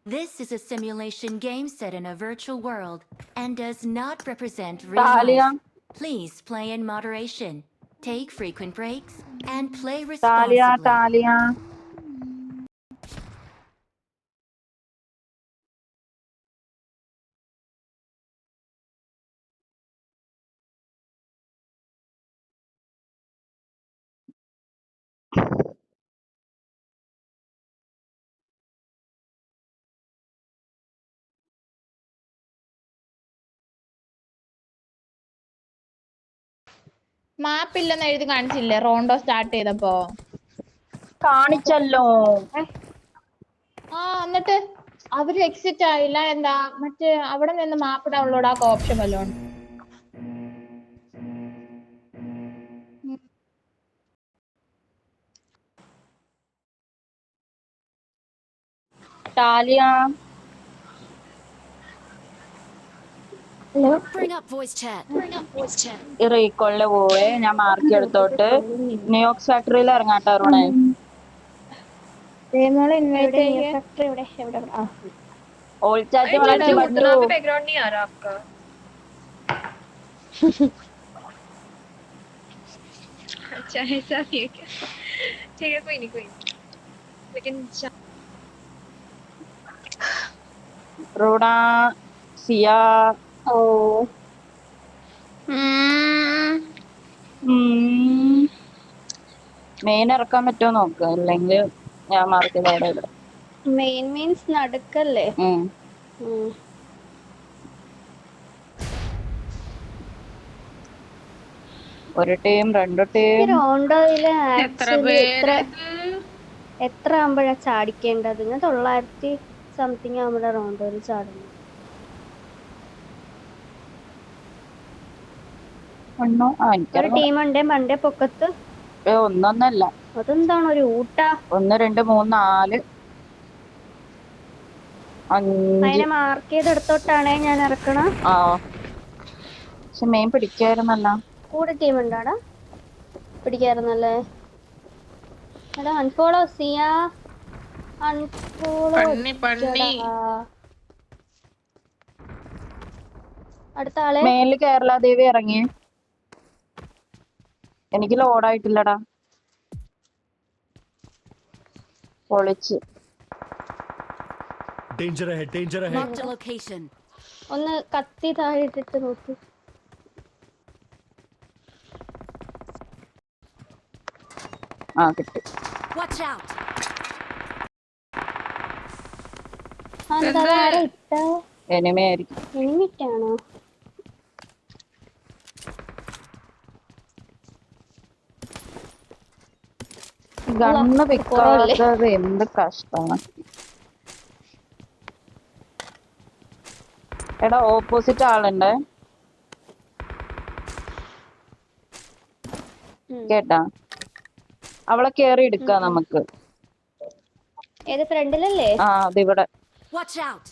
This is a simulation game set in a virtual world and does not represent real Talia. life. Please play in moderation, take frequent breaks, and play Talia, responsibly. Talia. മാപ്പ് ഇല്ലെന്ന് എഴുതി കാണിച്ചില്ലേ റോണ്ടോ start ചെയ്തപ്പോ? കാണിച്ചല്ലോ. എന്നിട്ട് അവര് exit ആയില്ല. എന്താ മറ്റേ അവിടെ നിന്ന് മാപ്പ് ഡൗൺലോഡ് ആക്കാൻ ഓപ്ഷൻ വല്ലതും ഉണ്ട്? Talia. Bring up voice chat. ഈ റീകോളില് പോവേ, ഞാൻ മാർക്ക് എടുത്തോട്ട് ന്യൂയോർക്ക് ഫാക്ടറിയിൽ ഇറങ്ങാട്ടോ അരുണേ. ഓൾ ചാറ്റ് വളർത്തി പറ്റൂ. बैकग्राउंड नहीं आ रहा आपका? अच्छा ऐसा भी है क्या? ठीक है कोई नहीं लेकिन റൂണ, സിയ. മെയിൻ ഇറക്കാൻ പറ്റുമോ നോക്ക്, അല്ലെങ്കിൽ ഞാൻ മാർക്ക് ചെയ്ത് അവിടെ ഇടാം. മെയിൻ മീൻസ് നടുക്കല്ലേ? ഒരു ടീം, രണ്ട് ടീം. റോണ്ടോയില് ആക്ച്വലി എത്ര ആകുമ്പോഴാ ചാടിക്കേണ്ടത്? ഞാൻ 900 സംതിങ് ആകുമ്പോഴാ റോണ്ടോയിൽ ചാടുന്നു. ഒരു ടീമുണ്ട് മണ്ടേ പൊക്കത്ത്. ഒന്നൊന്നല്ല, അതെന്താണ് ഒരു ഊട്ട? 1 2 3 4 5. അതിനെ മാർക്ക് ചെയ്തെടുത്തോട്ടാണേ ഞാൻ ഇറക്കണം. പക്ഷെ മെയിൻ പിടിക്കായിരുന്നല്ല. കൂടെ ടീം ഉണ്ടാടാ, പിടിക്കായിരുന്നല്ലേ? എടാ അൺഫോളോ സിയ, അൺഫോളോ. അടുത്ത ആളെ മേലില് കേരള ദേവി ഇറങ്ങി. എനിക്ക് ലോഡായിട്ടില്ലടാ, പൊളിച്ച്. Marked a location. ഒന്ന് കത്തി താഴെ ഇട്ടിട്ട് നോക്ക്. കിട്ടി. Watch out. എനിമയായിരിക്കും. എനിമിറ്റാണോ? ഗണ്ണ് പിക്കാത്തത് എന്ത് കഷ്ടമാണ്. എടാ ഓപ്പോസിറ്റ് ആളുണ്ട് കേട്ടാ, അവളെ കേറി എടുക്കാം നമുക്ക്. ഏത് ഫ്രണ്ടിലല്ലേ? അതിവിടെ Watch out.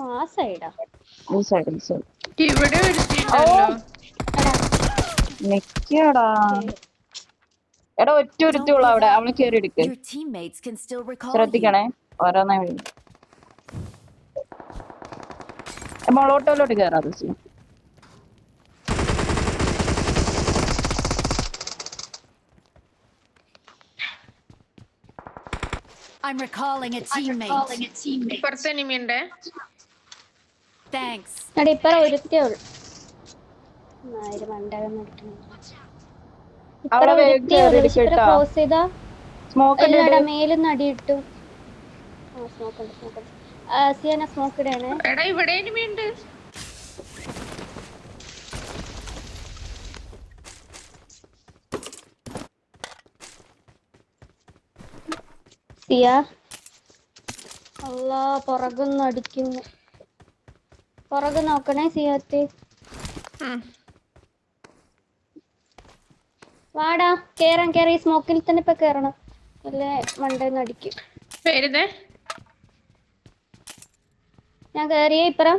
ആ സൈഡാ. ഈ സൈഡ് ഇവിടെ ഒരുത്തിണ്ടല്ലോ. നിക്കടാ. എടാ ഒറ്റ ഒരുത്തുള്ള അവിടെ, അവളെ കേറി എടുക്ക്. Your teammates can still recall you. ശ്രദ്ധിക്കണേ, ഓരോന്നേ വഴി. മോളോട്ടോലോട്ട് കേറാതെ ചെയ്യും. I'm recalling a teammate. ഇപ്പുറത്തെ എനിമിയുണ്ട്. Thanks. എടാ ഇപ്പറ ഒരുത്തിയേ ഉള്ളു. മേലും നടിയിട്ടു. സിയാന സ്മോക്ക് ഇടണേ. എടാ ഇവിടെ എനിമിയുണ്ട്. സിയ അല്ലാ പുറകൊന്നും അടിക്കുന്നു. പുറകെ നോക്കണേ സിയാത്തി. വാടാ കേറാൻ, കേറി സ്മോക്കിൽ തന്നെ ഇപ്പൊ കേറണം, അല്ലേ മണ്ടേന്ന് അടിക്കും. ഞാൻ കേറിയേ ഇപ്പറം.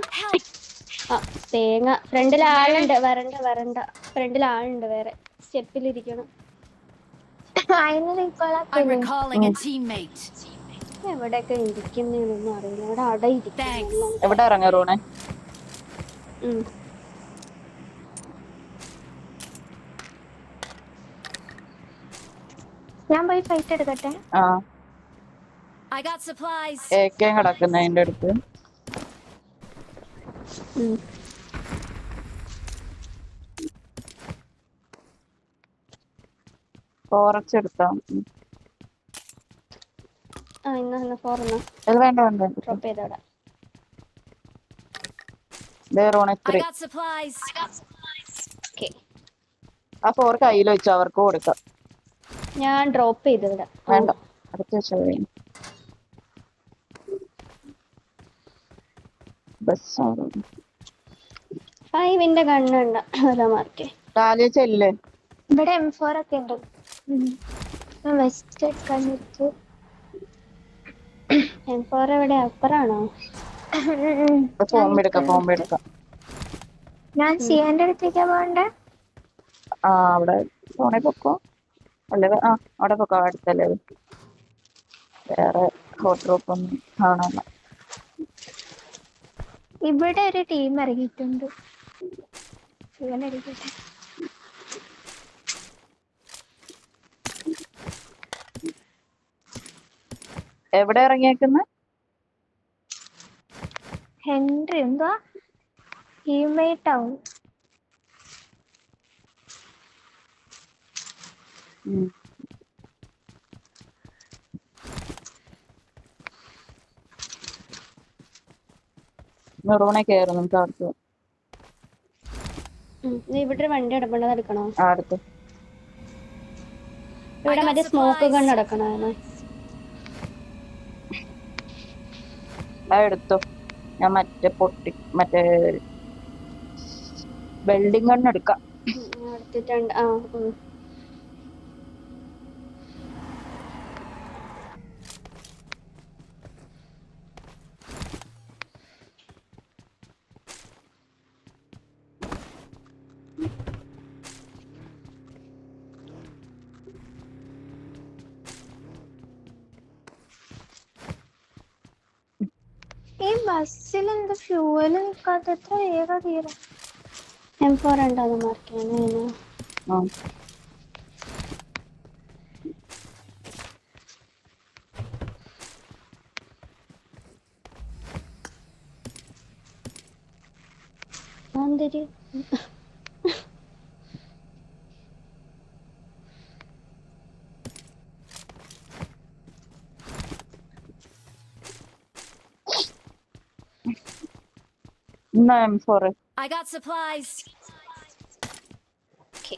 തേങ്ങ. ഫ്രണ്ടിൽ ആളുണ്ട്, വരണ്ട. ഫ്രണ്ടിൽ ആളുണ്ട് വേറെ, സ്റ്റെപ്പിലിരിക്കണം. I'm recalling a teammate. എവിടെയൊക്കെ ഇരിക്കുന്നൊന്നും അറിയില്ല. ഇവിടെ അട Thanks. ഇരിക്കുന്നു. എവിടെ ഇറങ്ങ റൂണെ? ഞാൻ പോയി ഫൈറ്റ് എടുക്കട്ടെ. ആ I got supplies. ഏക്കയും കിടക്കുന്ന അതിന്റെ അടുത്ത്. കുറച്ചെടുത്താ ഇന്ന് ഫോർന്ന് അത് വേണ്ട വേണ്ട ഡ്രോപ്പ് ചെയ്തോടെ. റൂണെ I 3. got supplies. ഓക്കെ, ആ 4 കയ്യിൽ വെച്ച് അവർക്ക് കൊടുക്കാം. ഞാൻ ഡ്രോപ്പ് ചെയ്തോടെ. വേണ്ട, അടുത്ത വെച്ചാൽ ബസ്സാണ്. 5ന്റെ കണ്ണുണ്ട് ഓരോ മാർക്കേ. ഡാലിയ ചെല്ല്. ഇവിടെ M4 ഒക്കെ ഉണ്ട്. വെസ്റ്റ് എടുക്കാനിട്ട് M4 എവിടെ? അപ്പറാണോ? ഫോം എടുക്കാം. ഞാൻ സിയാന്റെ അടുത്തേക്കാ പോകണ്ടേ? ആ അവിടെ ഫോണെ പൊക്കോ. അല്ലെ അവിടെ പൊക്കോ, അടുത്തല്ലേ. വേറെ ഹോട്ട് റൂപ്പ് ഒന്നും കാണാൻ. ഇവിടെ ഒരു ടീം ഇറങ്ങിയിട്ടുണ്ട്. സിയാൻ എടുക്കട്ടെ. എവിടെ ഇറങ്ങിയേക്കുന്ന? ഹെൻറി എന്തുവാ ടീംമേറ്റ് ആവും. റൂണെ കയറും നമുക്ക് അടുത്ത്. ഇവിടെ ഒരു വണ്ടി കിടപ്പുണ്ട്, എടുക്കണോ? അടുത്ത് ഇവിടെ മറ്റേ സ്മോക്ക് ഗൺ എടുക്കണോ? എടുത്തോ. ഞാൻ മറ്റേ വെൽഡിംഗ് ഗൺ എടുക്കാം. എടുത്തിട്ടുണ്ട്. ഈ ബസ്സിൽ എന്ത് ഫ്യൂവല് നിൽക്കാത്തത്ര വേഗം തീരും. M4 ഉണ്ടോ മാർക്ക് ചെയ്യാൻ? എന്തൊരു M4. I got supplies. Okay.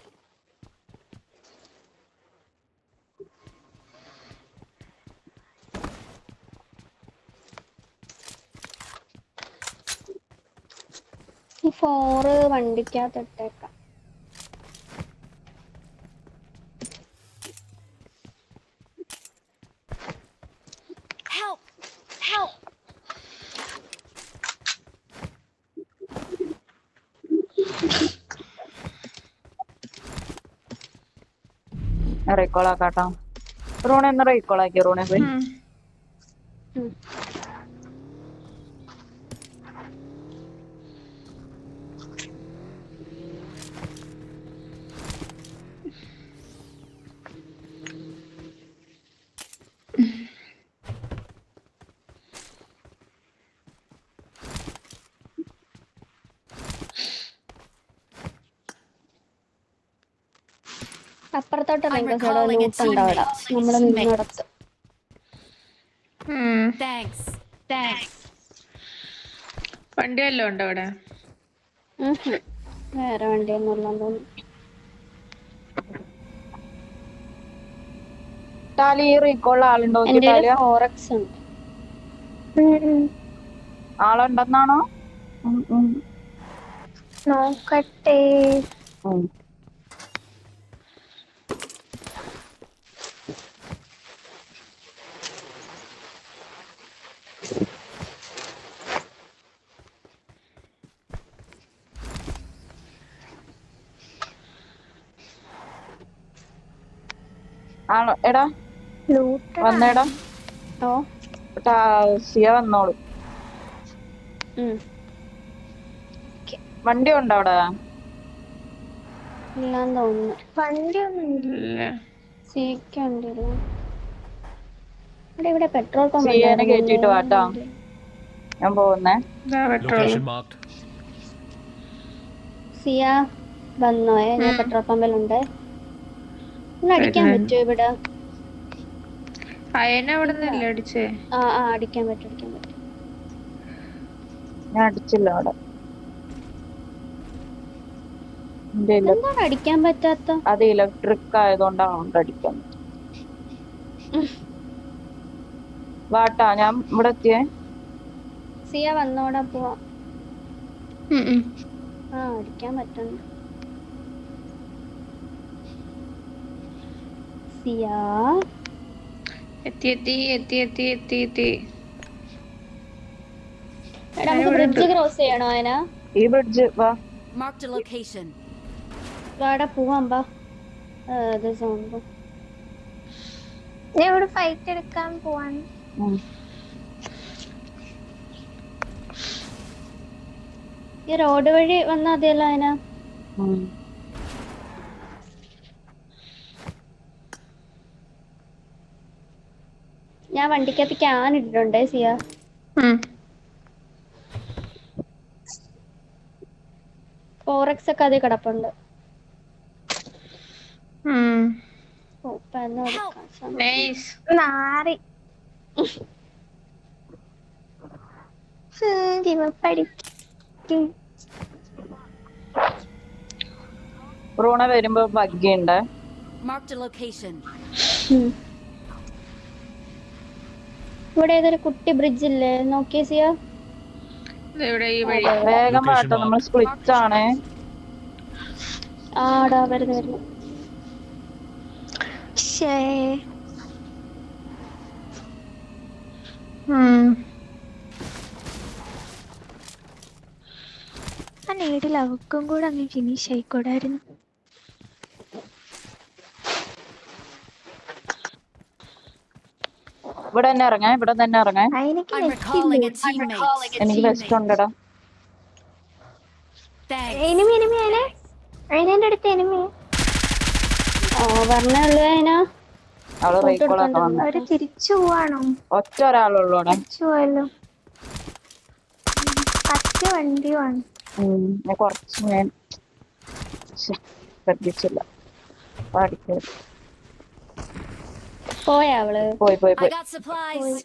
ഈ 4 വണ്ടിക്കകത്ത് ഇട്ടേക്കാം. Help! Help! റീകോൾ ആക്കാട്ടോ. റൂണെ ഒന്ന് റീകോൾ ആക്കി. റൂണെ പോയി അപ്പുറത്തോട്ട് I'm ഇറങ്ങി recalling a ലൂട്ട് ഉണ്ട് അവിടെ. teammate. നമ്മള് നിന്നിടത്ത്. Thanks. Thanks. വണ്ടി വല്ലതും ഉണ്ടോ അവിടെ? വേറെ വണ്ടിയൊന്നും തോന്നുന്നു. ടാലി റീകോൾ ആളുണ്ടോ? എന്റെ 4x ഉണ്ട്. ആളുണ്ടെന്നാണോ? നോക്കട്ടെ. എടാ ലൂട്ട് വന്നേടാ. ടാസിയ വന്നോളൂ. ഉം. വണ്ടി ഉണ്ടോ അവിടെ? ഇല്ലാന്ന് തോന്നുന്നു. വണ്ടിയൊന്നും ഇല്ല. സീക്കുണ്ടല്ലോ ഇവിടെ പെട്രോൾ പമ്പ് സിയനെ കേറ്റിട്ട് വാട്ടോ, ഞാൻ പോകുന്നേ. Location marked. സിയ വന്നോ? ഞാൻ പെട്രോൾ പമ്പിലുണ്ട്. ഒന്ന് അടിക്കാൻ പറ്റുമോ ഇവിടെ? അയന അവിടെ നിന്നല്ലേ അടിച്ചേ? ആ അടിക്കാൻ പറ്റും. ഞാൻ അടിച്ചില്ല അവിടെ. എന്താണ് അടിക്കാൻ പറ്റാത്ത? അത് ഇലക്ട്രിക് ആയതുകൊണ്ടാണ് അടിക്കാൻ. വാട്ടാ, ഞാൻ ഇവിടെ എത്തിയേ. സിയ വന്നോടാ പോവാ. അടിക്കാൻ പറ്റുന്നു. സിയ എത്തി. എടാ നമുക്ക് ബ്രിഡ്ജ് ക്രോസ് ചെയ്യണോ? അതിനാ ഈ ബ്രിഡ്ജ് വാ. Marked a location. വാടാ പോവാം ബാ. അത് സോമ്പോ ഞാൻ ഇവിടെ ഫൈറ്റ് എടുക്കാൻ പോവാണ്. ഈ റോഡ് വഴി വന്നാ മതിയല്ലോ അതിനാ. ഞാൻ വണ്ടിക്കകത്ത് ക്യാൻ ഇട്ടിട്ടുണ്ടേ സിയ. ഫോറക്സ് ഒക്കെ അതിൽ കിടപ്പുണ്ട്. നാറി പഠിക്കും. റൂണ വരുമ്പോ ബഗ്ഗിണ്ട്. Marked a location. ഇവിടെ ഏതൊരു കുട്ടി ബ്രിഡ്ജ് ഇല്ലേ? നോക്കിയേ സിയ. വേഗം വാട്ടോ, നമ്മൾ സ്പ്ലിറ്റ് ആണ്. ആടാ വരുന്നു. ആ നേടിൽ അവക്കും കൂടെ അങ്ങ് ഫിനിഷ് ആയിക്കോടായിരുന്നു. ഇവിടെ തന്നെ ഇറങ്ങാൻ. I'm recalling a teammate. എനിക്ക് ബെസ്റ്റ് ഉണ്ടടാ. Thanks. എനിമി അതിന്റെ അടുത്ത് എനിമി. പറഞ്ഞുള്ളൂ അതിനാ. അവള് റീകോളൊക്കെ വന്നെ. അവര് തിരിച്ചു പോവാണോ? ഒറ്റ ഒരാളുള്ളൂടെ. തിരിച്ചു പോയല്ലോ. പച്ച വണ്ടിയുമാണ്. ഞാൻ കുറച്ച് ഞാൻ ശ്രദ്ധിച്ചില്ല. പോയാ അവള്? പോയി I got supplies.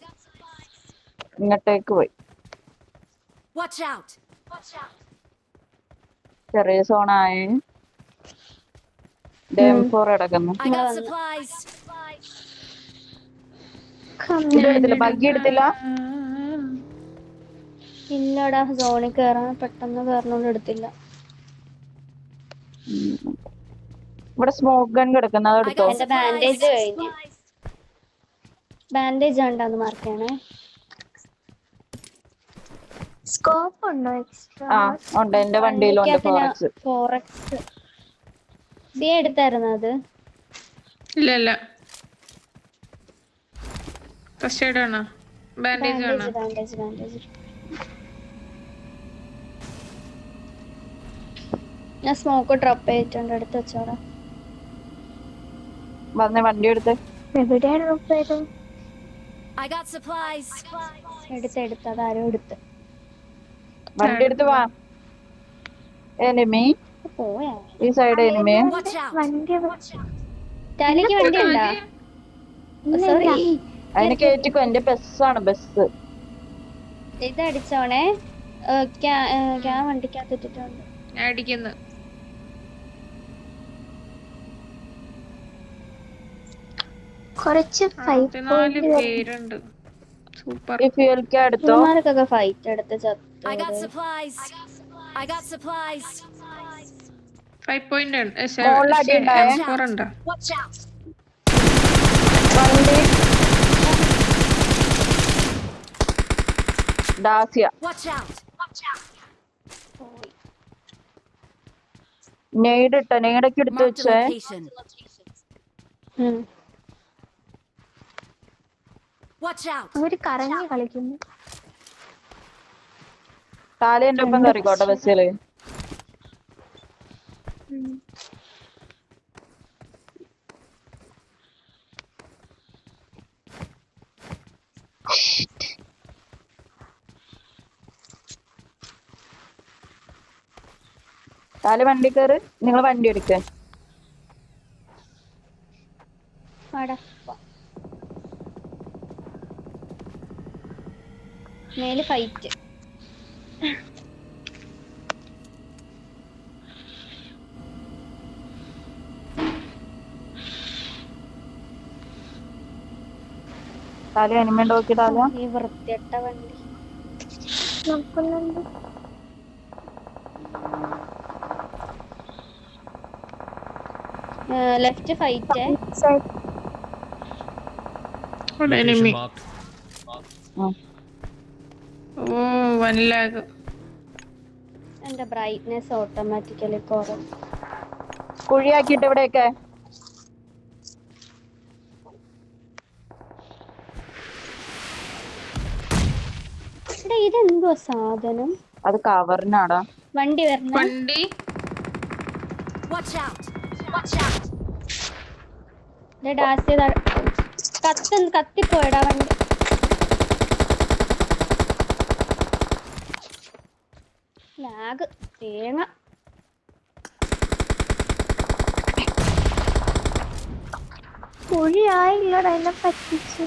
ഇങ്ങോട്ടേക്ക് പോയി. Watch out. ചെറിയ സോണായി. ഡെം4 കിടക്കുന്നു. I got supplies. ഇതെടുത്തില്ല, ബഗ്ഗി എടുത്തില്ല. ഇല്ലടാ, സോണിൽ കേറാൻ പെട്ടെന്ന് കേറണോണ്ട് എടുത്തില്ല. ഇവിടെ സ്മോക്ക് ഗൺ കിടക്കുന്ന അതെടുത്തോ. എന്റെ ബാൻഡേജ് കഴിഞ്ഞു. ബാൻഡേജ് ഉണ്ടാന്ന് മാർക്കാണേ. സ്കോപ്പ് ഉണ്ടോ എക്സ്ട്രാ? ഉണ്ട്, എന്റെ വണ്ടിയിലുണ്ട് ഫോറക്സ്. സിയ എടുത്തായിരുന്നു അത്? ഇല്ല ഫസ്റ്റ് എയ്ഡ് ആണോ? ബാൻഡേജ് ആണോ? ബാൻഡേജ്. ഞാൻ സ്മോക്ക് ഡ്രോപ്പ് ചെയ്തിട്ടുണ്ട്, എടുത്ത് വെച്ചോടാ. വന്ന് വണ്ടി എടുത്ത്. എവിടെയാണ് ഡ്രോപ്പ് ചെയ്തത്? I got supplies. എടുത്ത് അതാരോ എടുത്ത്. വണ്ടി എടുത്ത് വാ. എനിമി പോയാ ഈ സൈഡ്. Enemy Watch out. വണ്ടി ടാലിക്ക് വണ്ടി ഉണ്ടാ? സോറി, അതിനെ കേറ്റിക്കോ. എന്റെ ബസ്സാണ് ബസ്. ഇത് അടിച്ചോണേ. ക്യാൻ വണ്ടിക്കകത്ത് ഇട്ടിട്ടുണ്ട്. ഞാൻ അടിക്കുന്നു. കുറച്ച് 4 പേരുണ്ട്. സൂപ്പർ. ഈ ഫ്യൂൽ ക്യാൻ എടുത്തോ. ഇവന്മാർക്കൊക്കെ ഫൈറ്റ് എടുത്ത് I got ചത്തു. supplies. I got supplies. 5 point ഉണ്ട്. മോളിൽ അടി ഉണ്ടായേ. M4 ഉണ്ട്. Watch out. വണ്ടി ഡാസിയ. Watch out. നെയ്ഡൊക്കെ എടുത്ത് Marked a വെച്ചേ. location. Watch out! അവര് കറങ്ങി കളിക്കുന്നു. താലി എന്റെ ഒപ്പം കയറിക്കോട്ടെ ബസ്സില്. താലി വണ്ടി കയറ്, നിങ്ങൾ വണ്ടി എടുക്ക. വാടാ. മേല് ഫൈറ്റ്. താലി അനിമേണ്ട് നോക്കി താല. ഈ വൃത്തിയട്ട വണ്ടി നോക്കുന്നുണ്ട്. Left fight. എനിമി. marked. ഓ 1 lag. എന്റെ ബ്രൈറ്റ്നെസ് ഓട്ടോമാറ്റിക്കലി കുറയും. കുഴിയാക്കിട്ട് ഇവിടെയൊക്കെ. ഇവിടെ ഇതെന്തോ സാധനം? അത് കവറിനാടാ. വണ്ടി വരണ. വണ്ടി Watch out! Watch out! ഡാസ് കത്തിപ്പോയടാ വണ്ടി. ലാഗ് തേങ്ങ. കുഴിയായില്ലടാ എന്നെ പറ്റിച്ചു.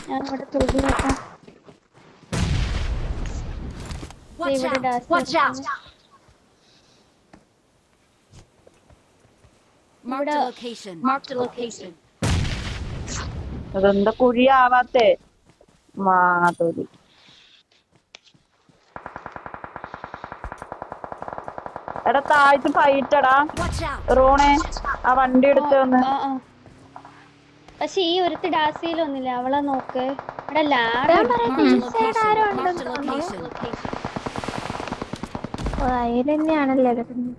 ഞാൻ ഇവിടെ തുള്ളി വെക്കാം. Watch ഇവിടെ out! ഡാസ് Watch out! Marked a location. Marked a location. അതെന്താ കുഴിയാവാത്തെ? മാതൊലി. എടാ താഴ്ത്ത് ഫൈറ്റടാ. Watch out! റോണെ ആ വണ്ടി എടുത്ത് വന്ന്. പക്ഷെ ഈ ഒരുത്തി ഡാസിയിലൊന്നുമില്ല. അവളെ നോക്ക്. ഇവിടെ lag. Marked a location. Marked a location. അതിൽ തന്നെയാണല്ലേ കിടക്കുന്നത്.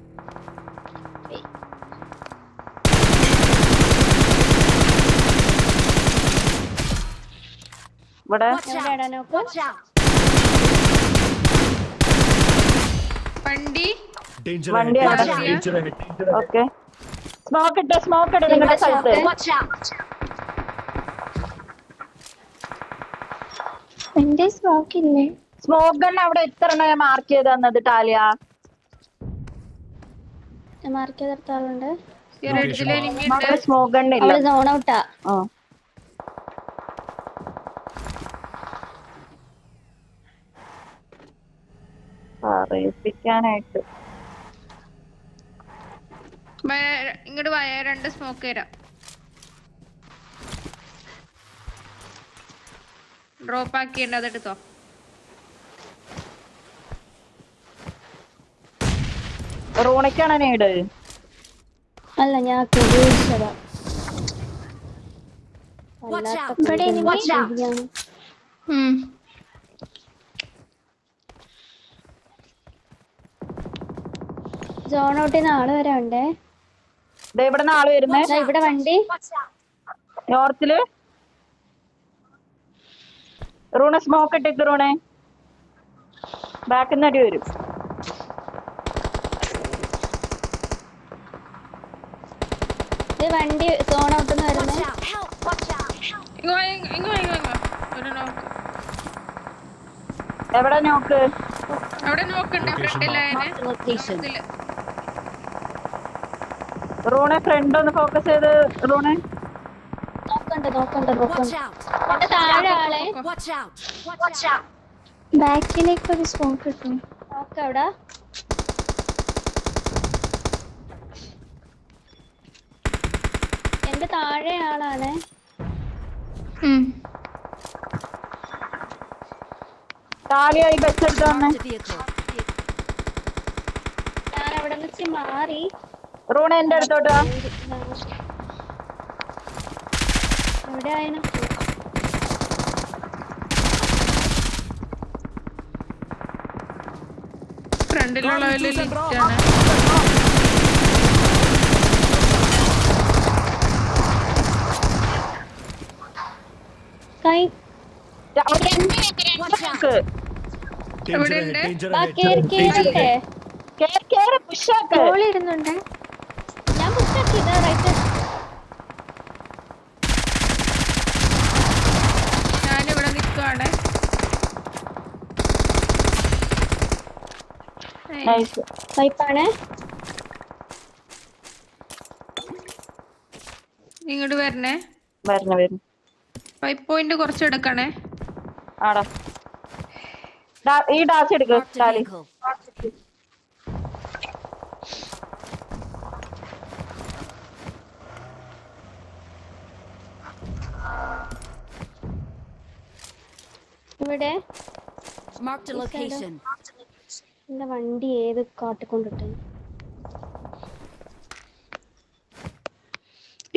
ഇവിടെ എവിടെയാടാ നോക്ക്. Watch out! വണ്ടി Danger വണ്ടി ahead. അവിടെ. Danger ahead. Danger ahead. Okay. Smoke ഇട്ട് നിങ്ങളുടെ സ്ഥലത്ത്. Watch out! എന്റെ സ്മോക്ക് ഇല്ലേ? സ്മോക്ക് ഗൺ അവിടെ എത്രണ്ണ ഞാൻ മാർക്ക് ചെയ്ത് തന്നത് ടാലിയ? മാർക്ക് ചെയ്തെടുത്ത ആളുണ്ട്. ഈ റെഡിൽ എനിമി ഉണ്ട്. സ്മോക്ക് ഗൺ ഇല്ല. അവള് സോൺ ഔട്ടാ. ആ പറയിപ്പിക്കാനായിട്ട്. ഇങ്ങോട്ട് പോയ 2 സ്മോക്ക് തരാം. ഡ്രോപ്പ് ആക്കിയുണ്ട്, അതെടുത്തോ. റോണയ്ക്കാണ് നേട്. അല്ല ഞാൻ കുഴിച്ചതാ. Watch out! ഇവിടെ enemy. Watch out! സോൺ ഔട്ടിൽ ആള് വരാണ്ടേ. ഇവിടെ നാള് വരുന്നേ. ദാ ഇവിടെ വണ്ടി. നോർത്തില്. റൂണെ സ്മോക്ക് ഇട്ടേക്ക്. റൂണെ ബാക്കിൽ നിന്ന് അടി വരും. വണ്ടി സോൺ ഔട്ടിന്ന് വരുന്നേ. Watch out! Help! Watch out! Help! ഇങ്ങോ ഒരു നോക്ക്. എവിടെ നോക്ക്? അവിടെ നോക്കുന്നുണ്ട് ഫ്രണ്ടിലായനെ. Marked a location. റൂണെ ഫ്രണ്ട് ഒന്ന് ഫോക്കസ് ചെയ്ത്. റൂണെ നോക്കണ്ട. Watch out! എന്റെ താഴെ ആളെ. Watch out! Watch out! ബാക്കിലേക്ക് ഒരു സ്മോക്ക് കിട്ടും. നോക്ക അവിടെ. എന്റെ താഴെ ആളാണ്. താലിയായി ബസ് എടുത്ത് വന്നേ. Marked a vehicle. ഞാൻ അവിടെ വെച്ച് മാറി. റൂണെ എന്റെ അടുത്തോട്ട് വാ. എവിടെ ആയിരുന്നു? ഫ്രണ്ടിലുള്ള ലിഫ്റ്റ് ആണ്. എവിടെ ഉണ്ട്? പുഷാക്ക് കോളി ഇടുന്നുണ്ട്. ഞാൻ പുഷാക്കി ഇതാ റൈറ്റ്. ഞാനിവിടെ നിൽക്കുവാണ്. നൈസ്. വൈപ്പാണ്. ഇങ്ങോട്ട് വരണേ. വരുന്നു 5 പോയിന്റ് കുറച്ച് എടുക്കണേ. ആടാ ഈ ഡാച്ച് എടുക്ക് Marked a ടാലി. vehicle. ഇവിടെ Marked a location. എന്റെ വണ്ടി ഏത് കാട്ടിക്കൊണ്ടിട്ട്.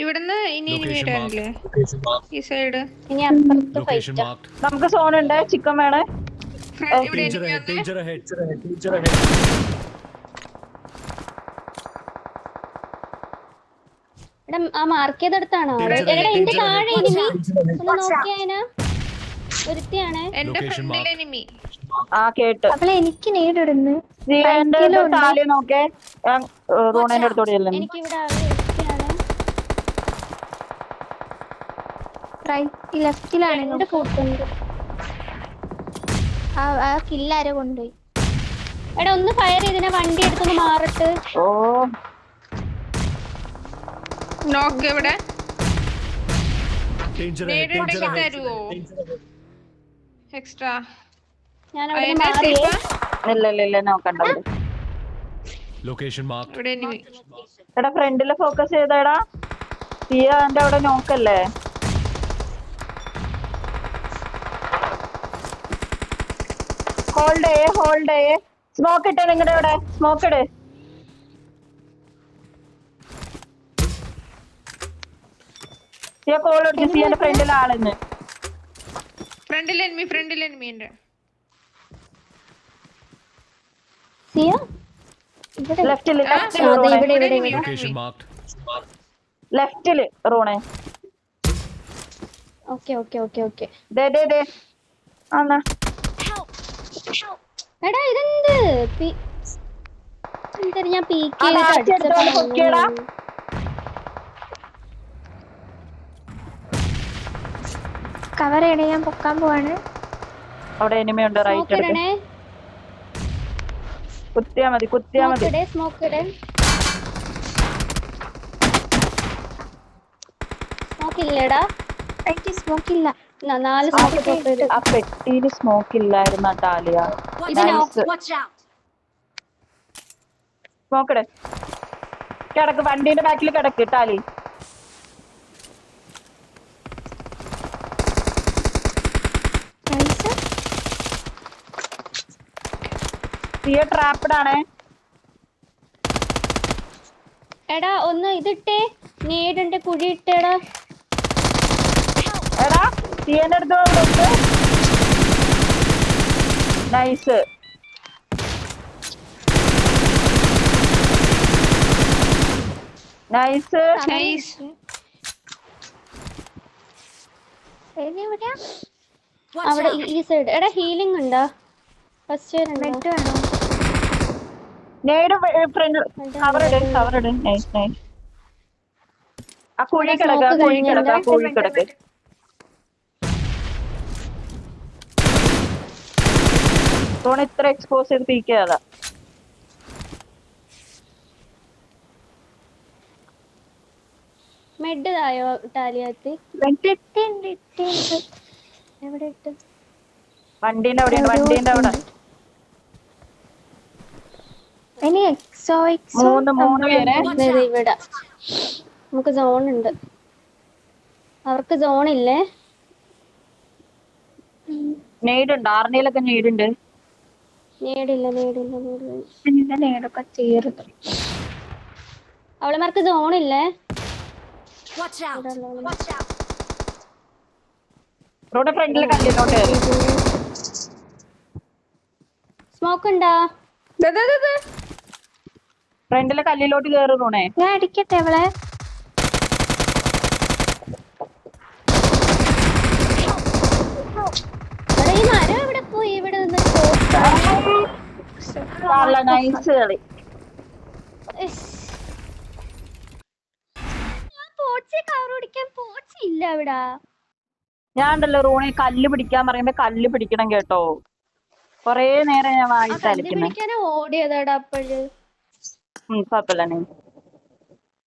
ഇവിടുന്ന് ഇനി വരാനില്ലേ ഈ സൈഡ്? ഇനി അപ്പുറത്ത് Location ഫൈറ്റാ. marked. നമുക്ക് സോൺ ഉണ്ട്. ചിക്കൻ വേണേ. ഇവിടെ Danger enemy ahead, വന്നേ. danger ahead, danger ahead. ഇവിടെ ആ മാർക്ക് ചെയ്തെടുത്താണോ? Danger എടാ ahead, എന്റെ danger താഴെ ahead. എനിമി ഒന്ന് നോക്കിയാ. ഒരുത്തിയാണ്. എന്റെ Location ഫ്രണ്ടിൽ marked. എനിമി. ആ കേട്ട്. അവളെ എനിക്ക് നേടിടുന്നു. എന്റെ താലി നോക്കേ. റൂണേന്റെ അടുത്തോടെ ചെല്ലുന്നു. എനിക്ക് ഇവിടെ ഒരുത്തിയാണ്. റൈറ്റ് ലെഫ്റ്റിലാണ് എന്റെ കൂട്ടുണ്ട്. ആ കില്ലാരെ കൊണ്ടുപോയി. എടാ ഒന്ന് ഫയർ ചെയ്തിനെ വണ്ടി എടുത്തൊന്ന് മാറട്ട്. ഓ നോക്ക് ഇവിടെ. Danger ahead, നേരിട്ട് danger ahead. തരുവോ എക്സ്ട്രാ? ഞാൻ അവിടെ മാറിയേ. ഇല്ല നോക്കണ്ട. Location marked. ഇവിടെ എനിമി. എടാ ഫ്രണ്ടില് ഫോക്കസ് ചെയ്തടാ. സിയ എന്റെ അവിടെ നോക്കല്ലേ. ഹോൾഡ് സ്മോക്ക് ഇട്ടേ നിങ്ങളുടെ അവിടെ. സ്മോക്ക് ഇട്. സിയ കോൾ അടിച്ചു. സിയന്റെ ഫ്രണ്ടിലെ ആളെന്ന്. ഫ്രണ്ടിൽ എനിമി ഉണ്ട്. സിയ ഇവിടെ ലെഫ്റ്റില് ഇവിടെ Location marked. ലെഫ്റ്റില് റൂണേ. ഓക്കെ. ദേ ആന്നാ. എടാ ഇതെന്ത് എന്തൊരു ഞാൻ പീക്ക് ആ, ലാസ്റ്റ് എടുത്തോണ്ട് പൊക്കിയെടാ. കവർ ചെയ്യണേ. ഞാൻ പൊക്കാൻ പോവാണ്. അവിടെ എനിമയുണ്ട്. റൈറ്റ് എടുക്ക്. ഇടണേ. കുത്തിയാ മതി. സ്മോക്ക് ഇടേ. സ്മോക്ക് ഇല്ലടാ. എനിക്ക് സ്മോക്ക് ഇല്ല. 4 സ്മോക്ക്. ആ പെട്ടിയില് സ്മോക്ക് ഇല്ലായിരുന്ന ടാലിയ. Watch out. സ്മോക്ക് ഇട്. കിടക്ക്. വണ്ടീന്റെ ബാക്കിൽ കിടക്ക് ടാലി. സിയ ട്രാപ്ഡ് ആണേ. എടാ ഒന്ന് ഇതിട്ടേ. നേടിന്റെ കുഴി ഇട്ടേടാ. എടാ സിയന്റെ അടുത്ത് നൈസ്. നൈസ്. അവിടെ ഈ സൈഡ്. എടാ ഹീലിംഗ് ഉണ്ടോ? ഫസ്റ്റ് നെറ്റ് വേണോ? നേട് ഫ്രണ്ട് കവറിട്. നൈസ്. ആ കുഴി കിടക്ക്. തോണ ഇത്ര എക്സ്പോസ് ചെയ്ത് പീക്കാതാ. മെഡ് ആയോ ടാലിയാത്തി? എവിടെ ഇട്ട്? വണ്ടീന്റെ അവിടെ. ഇനി എക്സോ 3 പേരെ. ഇവിടെ നമുക്ക് സോൺ ഉണ്ട്. അവർക്ക് സോൺ ഇല്ലേ? നെയ്ഡുണ്ട്. ആർണിയിലൊക്കെ നെയ്ഡുണ്ട്. നേടില്ല. നേടൊക്കെ ചേർത്ത്. അവളമാർക്ക് സോൺ ഇല്ലേ? Watch out. റോഡ് ഫ്രണ്ടിലെ കല്ലിലോട്ട് കയറി. സ്മോക്ക് ഉണ്ടാ? ഫ്രണ്ടിലെ കല്ലിലോട്ട് കയറി റോണേ. ഞാൻ അടിക്കട്ടെ അവളെ. നല്ല നൈസ് കളി. ഞാൻ പോച്ചെ കവർ പിടിക്കാൻ പോച്ചില്ല ഇവിടെ. ഞാൻ ഉണ്ടല്ലോ റൂണി കല്ല് പിടിക്കാൻ പറയുമ്പോ കല്ല് പിടിക്കണം കേട്ടോ. കൊറേ നേരം ഞാൻ ആ വാങ്ങിച്ച് കല്ല് അലക്കുന്നേ. പിടിക്കാനാ ഓടിയതാടാ അപ്പോഴ്. കുഴപ്പമില്ല.